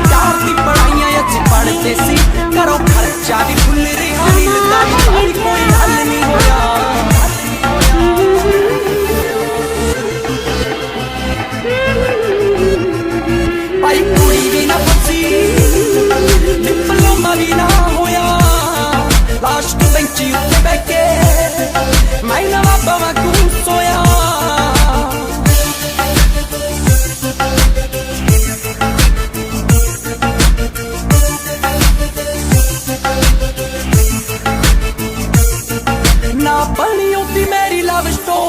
प्यार दी पढ़ाइयां अच पढ़ते सी करो खर्चा भी फुल रहा मिलता नहीं कोई हल नहीं होया भाई कुड़ी भी ना फसी डिप्लोमा भी ना होया लास्ट बेंच उत्ते बैठे मैं ना बाबा को सोया ना बनी होती मेरी लव स्टोरी